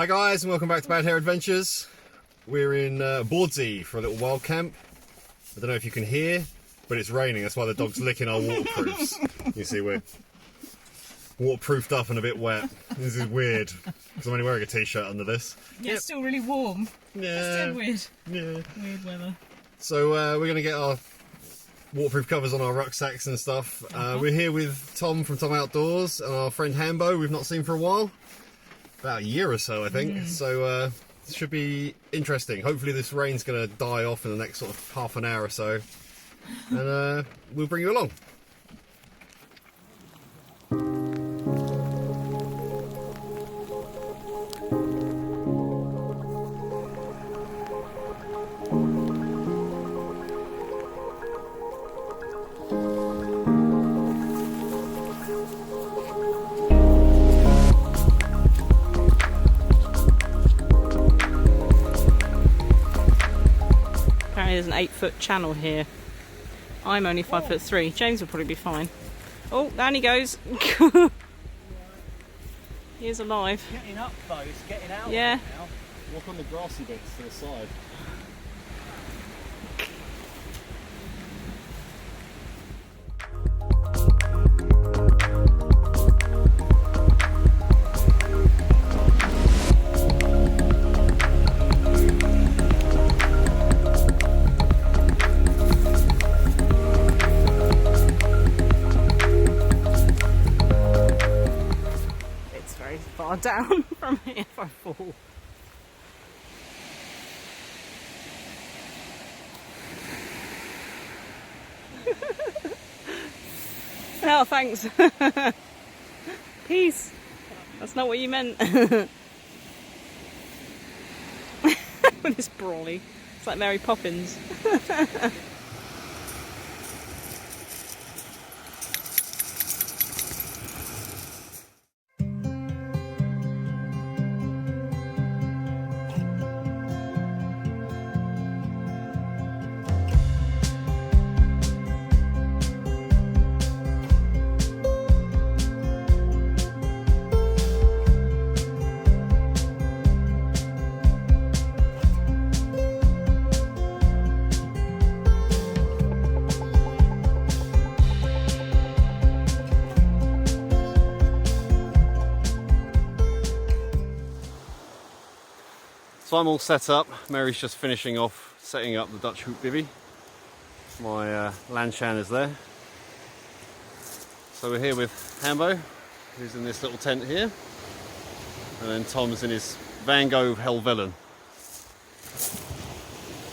Hi guys, and welcome back to Bad Hair Adventures. We're in Bawdsey for a little wild camp. I don't know if you can hear, but it's raining. That's why the dog's licking our waterproofs. You see, we're waterproofed up and a bit wet. This is weird, because I'm only wearing a t-shirt under this. Yeah, it's still really warm. Yeah. It's still weird. Yeah. Weird weather. So we're going to get our waterproof covers on our rucksacks and stuff. We're here with Tom from Tom Outdoors and our friend Hambo, we've not seen for a while. About a year or so, I think. So it should be interesting. Hopefully this rain's going to die off in the next sort of half an hour or so. And we'll bring you along. There's an 8-foot channel here. I'm only 5'3". James will probably be fine. Oh, down he goes. He is alive. Getting up though, it's getting out. Yeah. Right now. Walk on the grassy bits to the side. Far down from here if I fall. Oh, thanks. Peace. That's not what you meant. With this brawly. It's like Mary Poppins. So I'm all set up. Mary's just finishing off setting up the Dutch Hooped Bivvy. My Lanshan is there. So we're here with Hambo, who's in this little tent here. And then Tom's in his Van Gogh Helvellyn.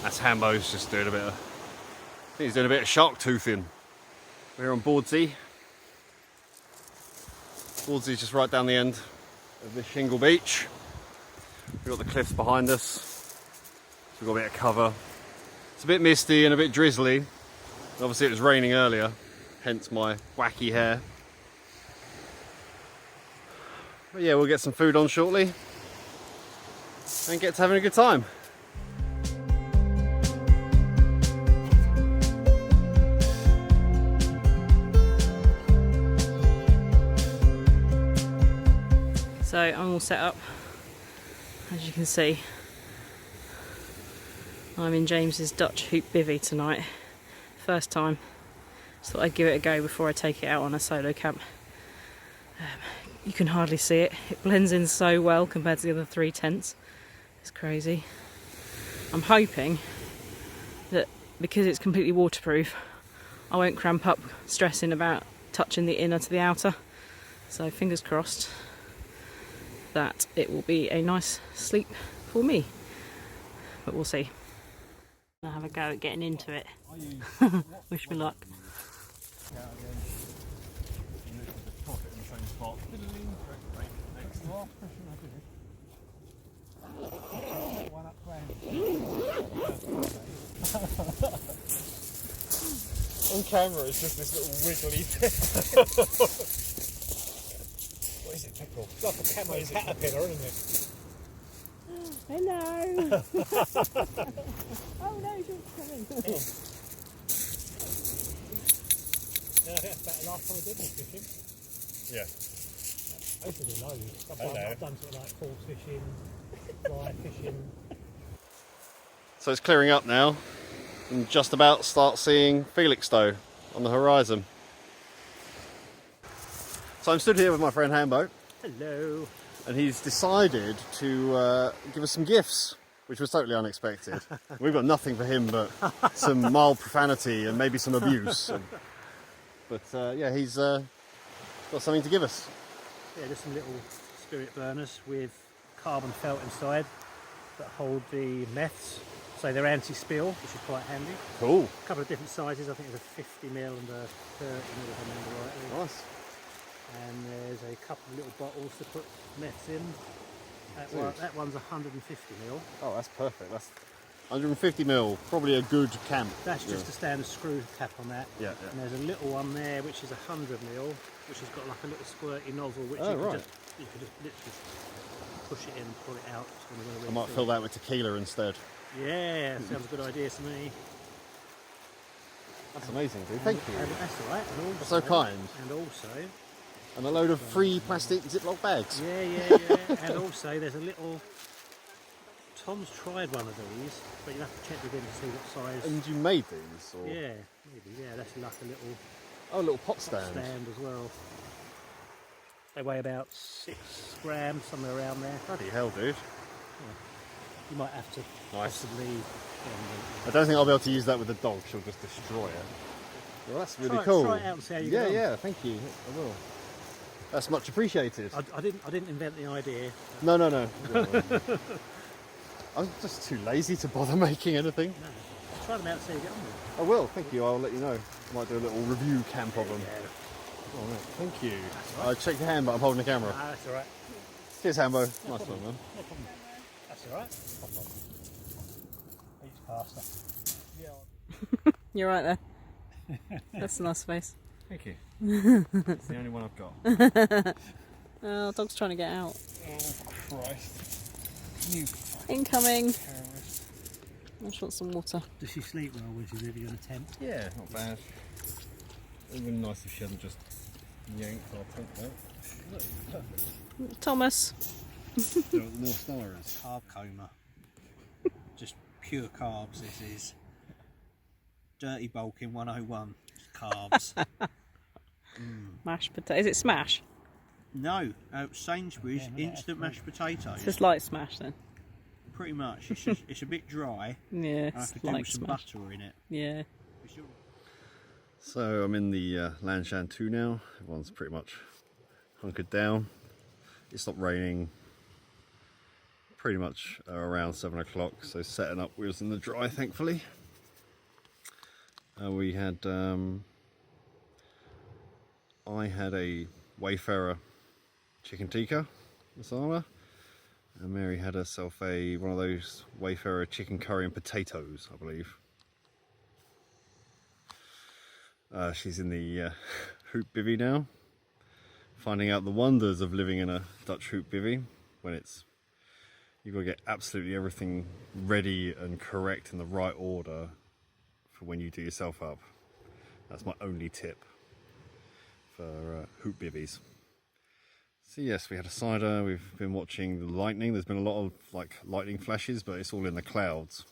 That's Hambo's just doing a bit of, I think he's doing a bit of shark toothing. We're here on Bawdsey. Bawdsey's just right down the end of this shingle beach. We've got the cliffs behind us. We've got a bit of cover. It's a bit misty and a bit drizzly. Obviously it was raining earlier, hence my wacky hair. But yeah, we'll get some food on shortly and get to having a good time. So I'm all set up. As you can see, I'm in James's Dutch Hooped Bivvy tonight. First time. Just thought I'd give it a go before I take it out on a solo camp. You can hardly see it. It blends in so well compared to the other 3 tents. It's crazy. I'm hoping that because it's completely waterproof, I won't cramp up stressing about touching the inner to the outer. So fingers crossed that it will be a nice sleep for me, but we'll see. I'll have a go at getting into it. Wish me luck. On camera it's just this little wiggly thing. What is it, Pickle? It's like a camo's caterpillar, isn't it? Hello! Oh no, she's coming. Yeah, I think that's about the last time I did this fishing. Yeah. I used to do loads. I've done sort of like horse fishing, fly fishing. So it's clearing up now, and just about start seeing Felixstowe on the horizon. So I'm stood here with my friend Hambo. Hello. And he's decided to give us some gifts, which was totally unexpected. We've got nothing for him but some mild profanity and maybe some abuse. But yeah, he's got something to give us. Yeah, just some little spirit burners with carbon felt inside that hold the meths. So they're anti-spill, which is quite handy. Cool. A couple of different sizes. I think there's a 50mm and a 30mm if I remember rightly. Nice. And there's a couple of little bottles to put meths in. That one's 150mm. Oh, that's perfect. That's 150mm, probably a good camp. That's just a standard screw cap on that. Yeah. And there's a little one there which is 100mm, which has got like a little squirty nozzle which Oh, you right. could just literally push it in and pull it out. I might fill that with tequila instead. Yeah, sounds a good idea to me. That's amazing, dude. Thank you. And that's all right. And also, That's so kind. And also... And a load of free plastic Ziploc bags. Yeah. And also there's a little... Tom's tried one of these, but you have to check with him to see what size... And you made these? Or? Yeah, maybe. Yeah, that's like a little... Oh, a little pot stand. As well. They weigh about 6 grams, somewhere around there. Bloody hell, dude. You might have to possibly... I don't think I'll be able to use that with the dog. She'll just destroy it. Well, that's really cool. Try it out and see how you get on. Yeah, thank you. I will. That's much appreciated. I didn't invent the idea. No. I'm just too lazy to bother making anything. No. Try them out and see how you get on with it. I will, thank you. I'll let you know. I might do a little review camp of them. Yeah. Oh, right. Thank you. I checked your hand, but I'm holding the camera. That's all right. Cheers, Hambo. Nice one, man. No problem. That's all right. Pop on. Each faster. Yeah. You're right there. That's a nice face. Thank you. It's the only one I've got. Oh, dog's trying to get out. Oh, Christ. You Incoming. terrorist. I just want some water. Does she sleep well when she's living in a tent? Yeah, not bad. It would have been nice if she hadn't just yanked our tent out. Look, perfect. Thomas. So the North Star is. Carb coma. Just pure carbs, this is. Dirty bulking 101. Carbs. Mashed potato. Is it smash? No, Sainsbury's instant mashed potatoes. It's just light smash then. Pretty much. It's just, it's a bit dry. Yeah, I it's could do light with some smash. butter in it. Yeah. So I'm in the Lanshan 2 now. Everyone's pretty much hunkered down. It stopped raining pretty much around 7 o'clock, so setting up was in the dry, thankfully. We had I had a Wayfarer chicken tikka masala, and Mary had herself one of those Wayfarer chicken curry and potatoes, I believe. She's in the hooped bivvy now, finding out the wonders of living in a Dutch hooped bivvy when you've got to get absolutely everything ready and correct in the right order for when you do yourself up. That's my only tip for hooped bivvies. So yes, we had a cider. We've been watching the lightning. There's been a lot of lightning flashes, but it's all in the clouds,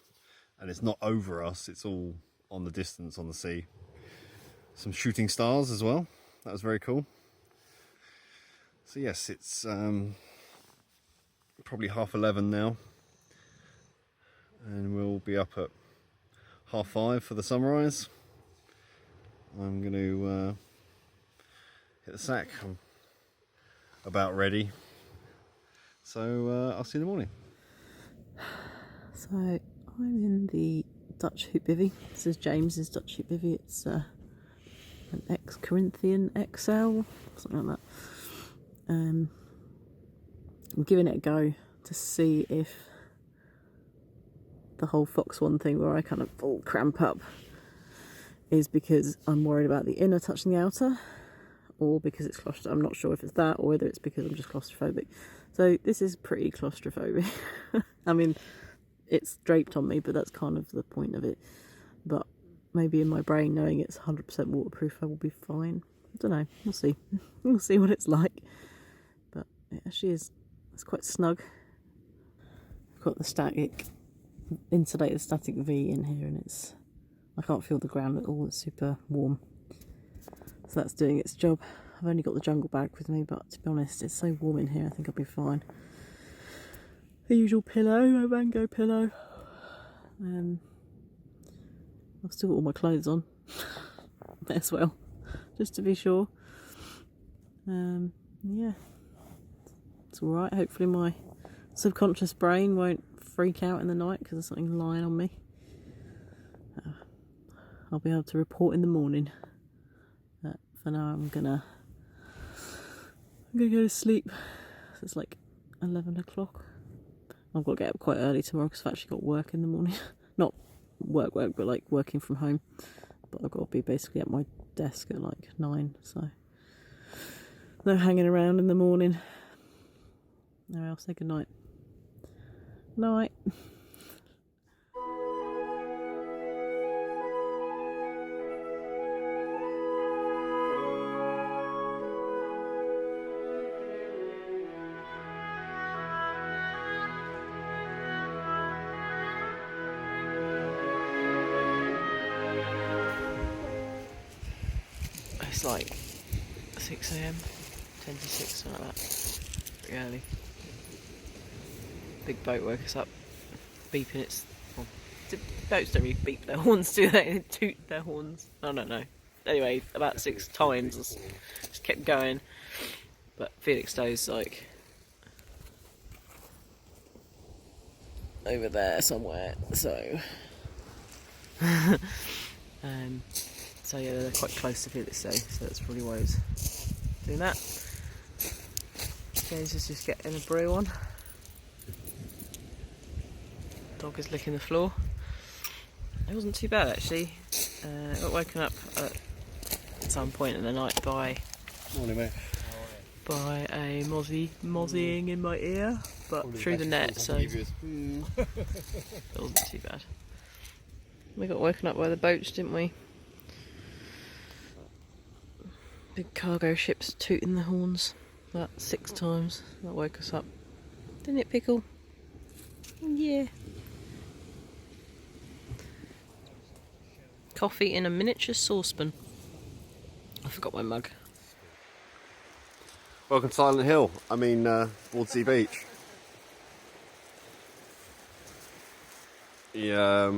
and it's not over us. It's all on the distance on the sea. Some shooting stars as well. That was very cool. So yes, it's probably 11:30 now, and we'll be up at 5:30 for the sunrise. I'm going to hit the sack. I'm about ready. So I'll see you in the morning. So I'm in the Dutch Hooped Bivvy. This is James's Dutch Hooped Bivvy. It's an Corinthian XL, something like that. I'm giving it a go to see if the whole Fox One thing where I kind of all cramp up is because I'm worried about the inner touching the outer, or because it's claustrophobic. I'm not sure if it's that or whether it's because I'm just claustrophobic. So this is pretty claustrophobic. I mean, it's draped on me, but that's kind of the point of it. But maybe in my brain, knowing it's 100% waterproof, I will be fine. I don't know. We'll see. We'll see what it's like. But it actually is. It's quite snug. I've got the static insulated static V in here, and I can't feel the ground at all. It's super warm, so that's doing its job. I've only got the jungle bag with me, but to be honest, it's so warm in here. I think I'll be fine. The usual pillow, my mango pillow. I've still got all my clothes on as well, just to be sure. Yeah, it's all right. Hopefully my subconscious brain won't freak out in the night because there's something lying on me. I'll be able to report in the morning. For now, I'm gonna go to sleep. So it's like 11 o'clock. I've got to get up quite early tomorrow because I've actually got work in the morning. Not work, but like working from home. But I've got to be basically at my desk at like 9, so no hanging around in the morning. No, I'll say good night. Night. It's like 6 AM, 10 to 6, something like that. Pretty early. Big boat woke us up, beeping its... Well, boats don't really beep their horns, do they? They toot their horns. I don't know. Anyway, about 6 times, just kept going. But Felix stays like over there somewhere, so... So yeah, they're quite close to Felix today, so that's probably why he's doing that. James is just getting a brew on. Dog is licking the floor. It wasn't too bad actually. I got woken up at some point in the night by Morning, mate. by a mozzying in my ear, but probably through the net, so it wasn't too bad. We got woken up by the boats, didn't we? Big cargo ships tooting the horns about 6 times. That woke us up. Didn't it, Pickle? Yeah. Coffee in a miniature saucepan. I forgot my mug. Welcome to Silent Hill. Bawdsey Beach. We're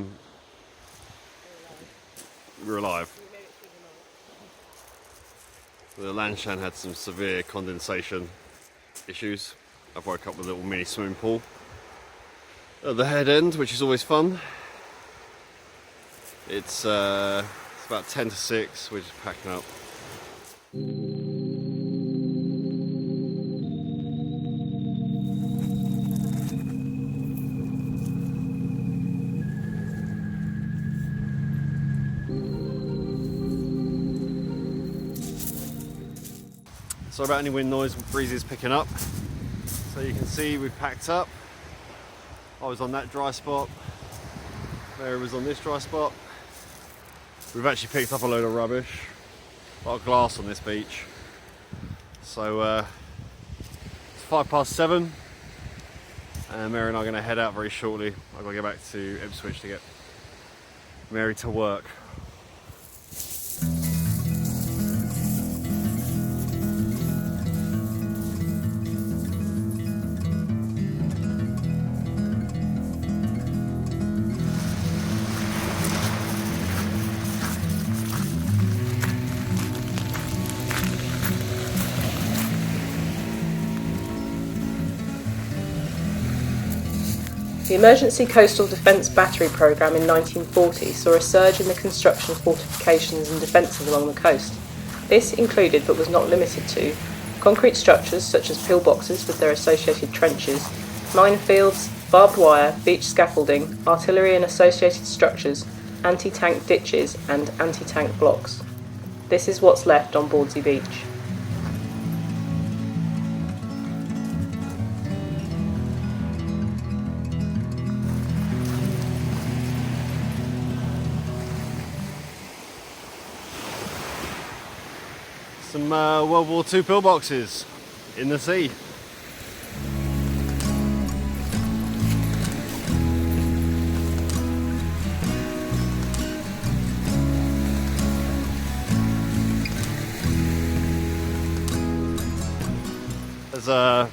alive. The Lanshan had some severe condensation issues. I've woke up with a little mini swimming pool at the head end, which is always fun. It's about 10 to 6, we're just packing up. Sorry about any wind noise, breezes picking up. So you can see we've packed up. I was on that dry spot. Mary was on this dry spot. We've actually picked up a load of rubbish. A lot of glass on this beach. So it's 7:05 and Mary and I are going to head out very shortly. I've got to get back to Ipswich to get Mary to work. The Emergency Coastal Defence Battery Programme in 1940 saw a surge in the construction of fortifications and defences along the coast. This included, but was not limited to, concrete structures such as pillboxes with their associated trenches, minefields, barbed wire, beach scaffolding, artillery and associated structures, anti-tank ditches and anti-tank blocks. This is what's left on Bawdsey Beach. Some World War II pillboxes in the sea. There's a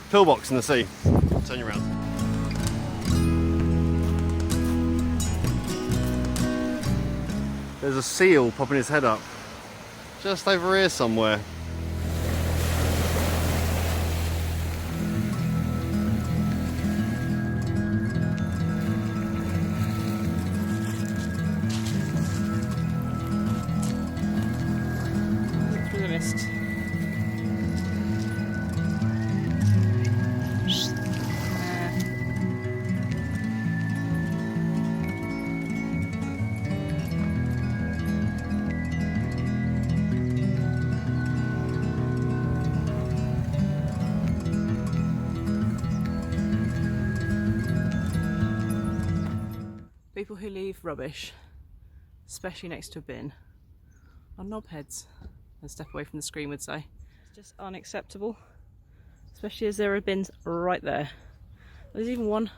pillbox in the sea. Turn you around. There's a seal popping his head up. Just over here somewhere. Through the mist. People who leave rubbish, especially next to a bin, are knobheads, as Step Away from the Screen would say. It's just unacceptable, especially as there are bins right there. There's even one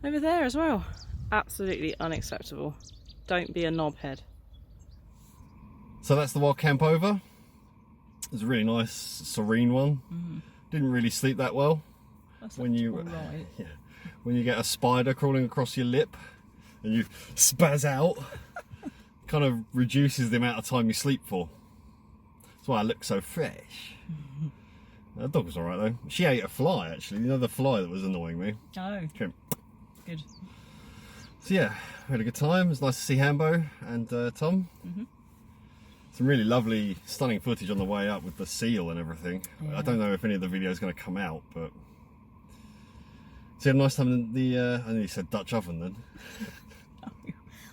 over there as well. Absolutely unacceptable. Don't be a knobhead. So that's the wild camp over. It was a really nice, serene one. Didn't really sleep that well. That's When you, right. yeah, when you get a spider crawling across your lip and you spaz out, kind of reduces the amount of time you sleep for. That's why I look so fresh. That dog was alright though. She ate a fly actually, you know, the fly that was annoying me. Oh, She went, good. so yeah, we had a good time. It was nice to see Hambo and Tom. Some really lovely, stunning footage on the way up with the seal and everything. Yeah. I don't know if any of the video is going to come out, but... So you had a nice time in the, I nearly said Dutch oven then.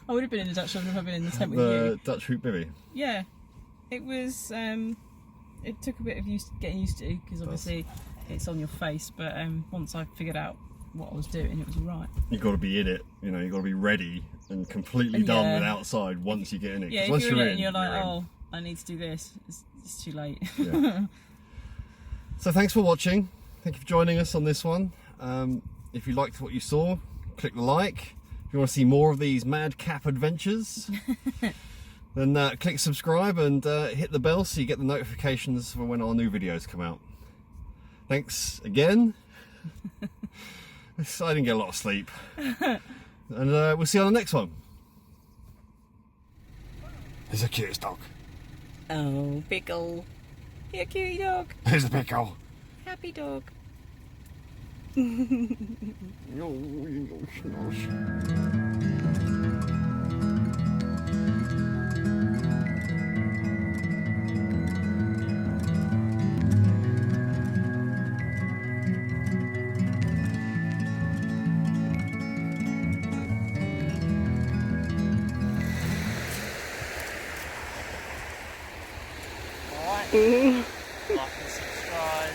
I would have been in the Dutch oven if I'd been in the tent with The you. Dutch Hooped Bivvy. Yeah, it was. It took a bit of getting used to, because obviously it's on your face. But once I figured out what I was doing, it was alright. You've got to be in it, you know, you've got to be ready and completely done Yeah. with outside once you get in it. 'Cause Yeah, if once you're in it and you're in. like, oh, I need to do this, it's too late. Yeah. So thanks for watching. Thank you for joining us on this one. If you liked what you saw, click the like. If you want to see more of these madcap adventures, then click subscribe and hit the bell so you get the notifications for when our new videos come out. Thanks again. I didn't get a lot of sleep. And we'll see you on the next one. Here's the cutest dog. Oh, Pickle. You're a cutie dog. Here's the pickle. Happy dog. Alright, like and subscribe.